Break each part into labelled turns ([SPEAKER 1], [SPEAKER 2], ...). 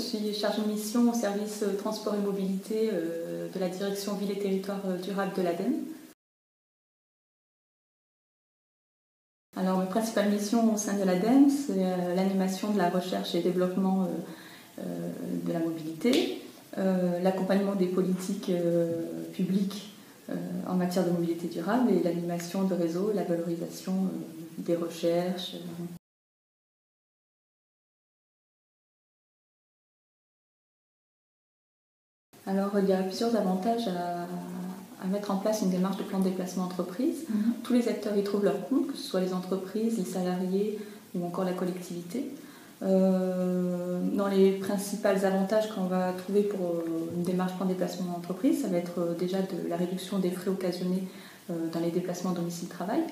[SPEAKER 1] suis chargée de mission au service transport et mobilité de la direction Ville et territoires durables de l'ADEME. Alors, mes principales missions au sein de l'ADEME, c'est l'animation de la recherche et développement de la mobilité, l'accompagnement des politiques publiques en matière de mobilité durable et l'animation de réseaux, la valorisation des recherches. Alors, il y a plusieurs avantages à mettre en place une démarche de plan de déplacement entreprise. Tous les acteurs y trouvent leur compte, que ce soit les entreprises, les salariés ou encore la collectivité. Dans les principaux avantages qu'on va trouver pour une démarche plan de déplacement entreprise, ça va être déjà de la réduction des frais occasionnés dans les déplacements domicile-travail,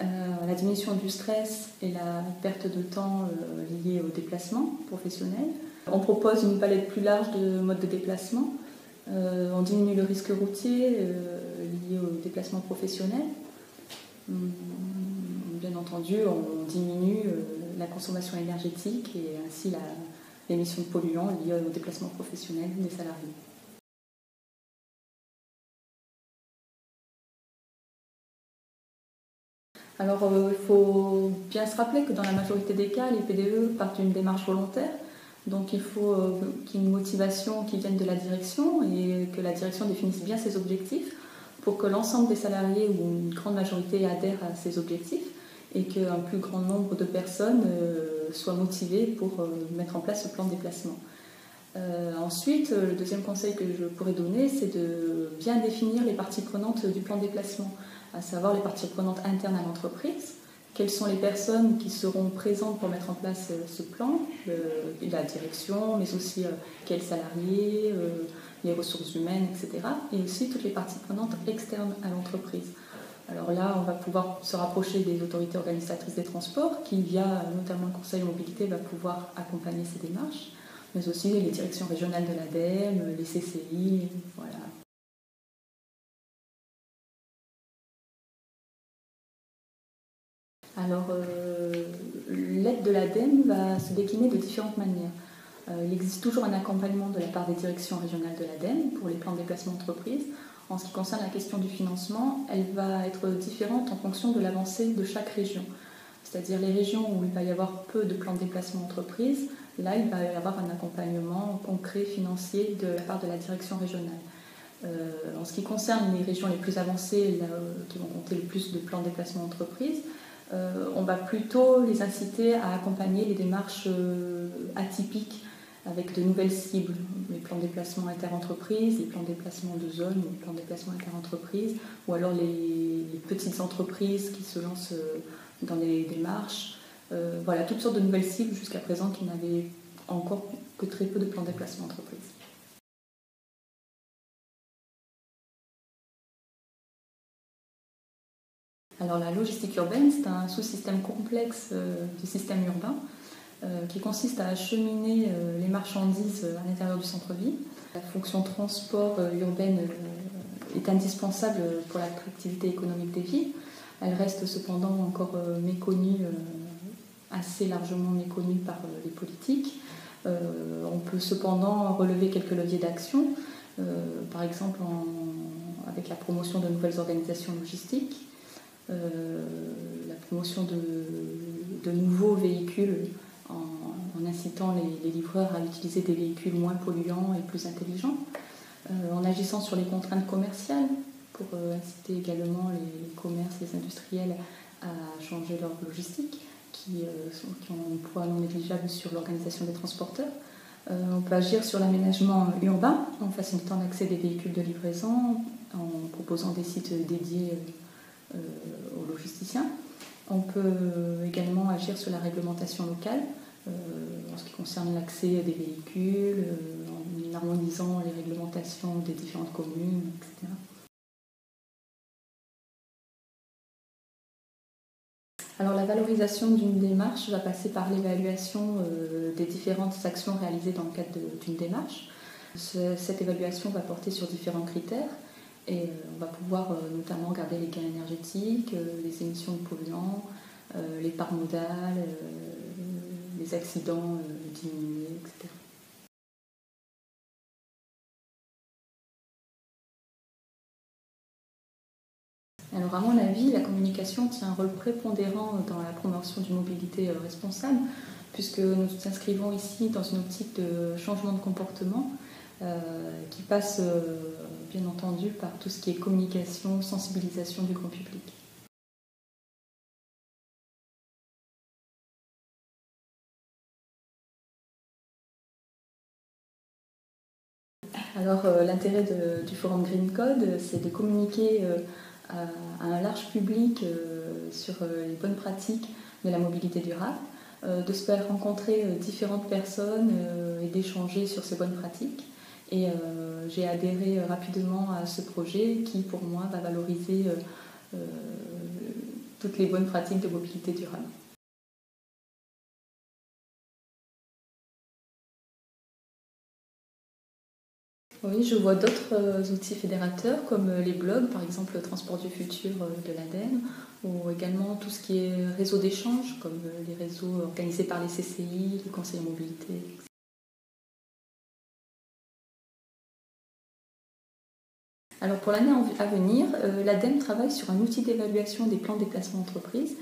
[SPEAKER 1] la diminution du stress et la perte de temps liés au déplacement professionnel. On propose une palette plus large de modes de déplacement. On diminue le risque routier lié au déplacement professionnel. Bien entendu, on diminue la consommation énergétique et ainsi l'émission de polluants liés au déplacement professionnel des salariés. Alors, il faut bien se rappeler que dans la majorité des cas, les PDE partent d'une démarche volontaire. Donc, il faut qu'il y ait une motivation qui vienne de la direction et que la direction définisse bien ses objectifs pour que l'ensemble des salariés ou une grande majorité adhèrent à ces objectifs et qu'un plus grand nombre de personnes soient motivées pour mettre en place ce plan de déplacement. Ensuite, le deuxième conseil que je pourrais donner, c'est de bien définir les parties prenantes du plan de déplacement, à savoir les parties prenantes internes à l'entreprise, quelles sont les personnes qui seront présentes pour mettre en place ce plan, la direction, mais aussi quels salariés, les ressources humaines, etc. Et aussi toutes les parties prenantes externes à l'entreprise. Alors là, on va pouvoir se rapprocher des autorités organisatrices des transports qui, via notamment le Conseil mobilité, va pouvoir accompagner ces démarches, mais aussi les directions régionales de l'ADEME, les CCI, voilà. Alors, l'aide de l'ADEME va se décliner de différentes manières. Il existe toujours un accompagnement de la part des directions régionales de l'ADEME pour les plans de déplacement d'entreprise. En ce qui concerne la question du financement, elle va être différente en fonction de l'avancée de chaque région. C'est-à-dire les régions où il va y avoir peu de plans de déplacement d'entreprise, là il va y avoir un accompagnement concret financier de la part de la direction régionale. En ce qui concerne les régions les plus avancées, qui vont compter le plus de plans de déplacement d'entreprise, on va plutôt les inciter à accompagner les démarches atypiques avec de nouvelles cibles, les plans de déplacement inter-entreprises, les plans de déplacement de zone, les plans de déplacement inter-entreprises, ou alors les petites entreprises qui se lancent dans des démarches. Voilà, toutes sortes de nouvelles cibles jusqu'à présent qui n'avaient encore que très peu de plans de déplacement entreprises. Alors la logistique urbaine, c'est un sous-système complexe du système urbain qui consiste à acheminer les marchandises à l'intérieur du centre-ville. La fonction transport urbaine est indispensable pour l'attractivité économique des villes. Elle reste cependant encore méconnue, assez largement méconnue par les politiques. On peut cependant relever quelques leviers d'action, par exemple avec la promotion de nouvelles organisations logistiques, la promotion de nouveaux véhicules en incitant les livreurs à utiliser des véhicules moins polluants et plus intelligents, en agissant sur les contraintes commerciales pour inciter également les commerces, les industriels à changer leur logistique qui ont un poids non négligeable sur l'organisation des transporteurs. On peut agir sur l'aménagement urbain en facilitant l'accès des véhicules de livraison, en proposant des sites dédiés aux logisticiens. On peut également agir sur la réglementation locale en ce qui concerne l'accès des véhicules, en harmonisant les réglementations des différentes communes, etc. Alors la valorisation d'une démarche va passer par l'évaluation des différentes actions réalisées dans le cadre d'une démarche. Cette évaluation va porter sur différents critères et on va pouvoir notamment regarder les gains énergétiques, les émissions de polluants, les parts modales, les accidents diminués, etc. Alors à mon avis, la communication tient un rôle prépondérant dans la promotion d'une mobilité responsable, puisque nous nous inscrivons ici dans une optique de changement de comportement qui passe bien entendu par tout ce qui est communication, sensibilisation du grand public. Alors l'intérêt du Forum Green Code, c'est de communiquer à un large public sur les bonnes pratiques de la mobilité durable, de se faire rencontrer différentes personnes et d'échanger sur ces bonnes pratiques. Et j'ai adhéré rapidement à ce projet qui, pour moi, va valoriser toutes les bonnes pratiques de mobilité durable. Oui, je vois d'autres outils fédérateurs comme les blogs, par exemple le Transport du futur de l'ADEME, ou également tout ce qui est réseau d'échange, comme les réseaux organisés par les CCI, les conseils en mobilité. Alors pour l'année à venir, l'ADEME travaille sur un outil d'évaluation des plans de déplacement d'entreprise.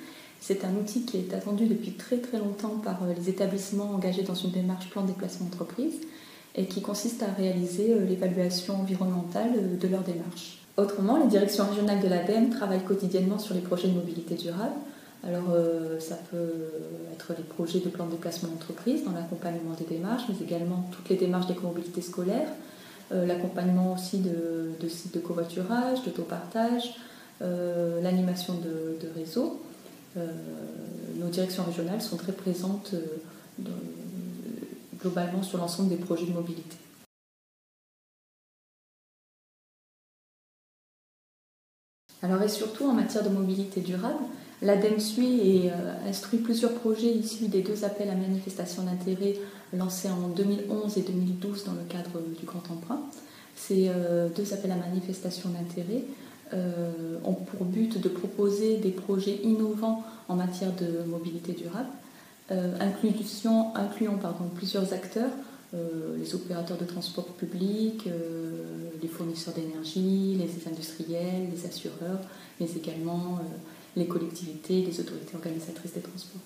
[SPEAKER 1] C'est un outil qui est attendu depuis très très longtemps par les établissements engagés dans une démarche plan de déplacement d'entreprise et qui consiste à réaliser l'évaluation environnementale de leur démarche. Autrement, les directions régionales de l'ADEME travaillent quotidiennement sur les projets de mobilité durable. Alors ça peut être les projets de plan de déplacement d'entreprise dans l'accompagnement des démarches, mais également toutes les démarches d'écomobilité scolaire, l'accompagnement aussi de sites de covoiturage, d'autopartage, l'animation de réseaux. Nos directions régionales sont très présentes globalement sur l'ensemble des projets de mobilité. Alors et surtout en matière de mobilité durable, l'ADEME suit et instruit plusieurs projets issus des 2 appels à manifestation d'intérêt lancés en 2011 et 2012 dans le cadre du Grand Emprunt. Ces 2 appels à manifestation d'intérêt ont pour but de proposer des projets innovants en matière de mobilité durable, incluant plusieurs acteurs, les opérateurs de transport public, les fournisseurs d'énergie, les industriels, les assureurs, mais également les collectivités, les autorités organisatrices des transports.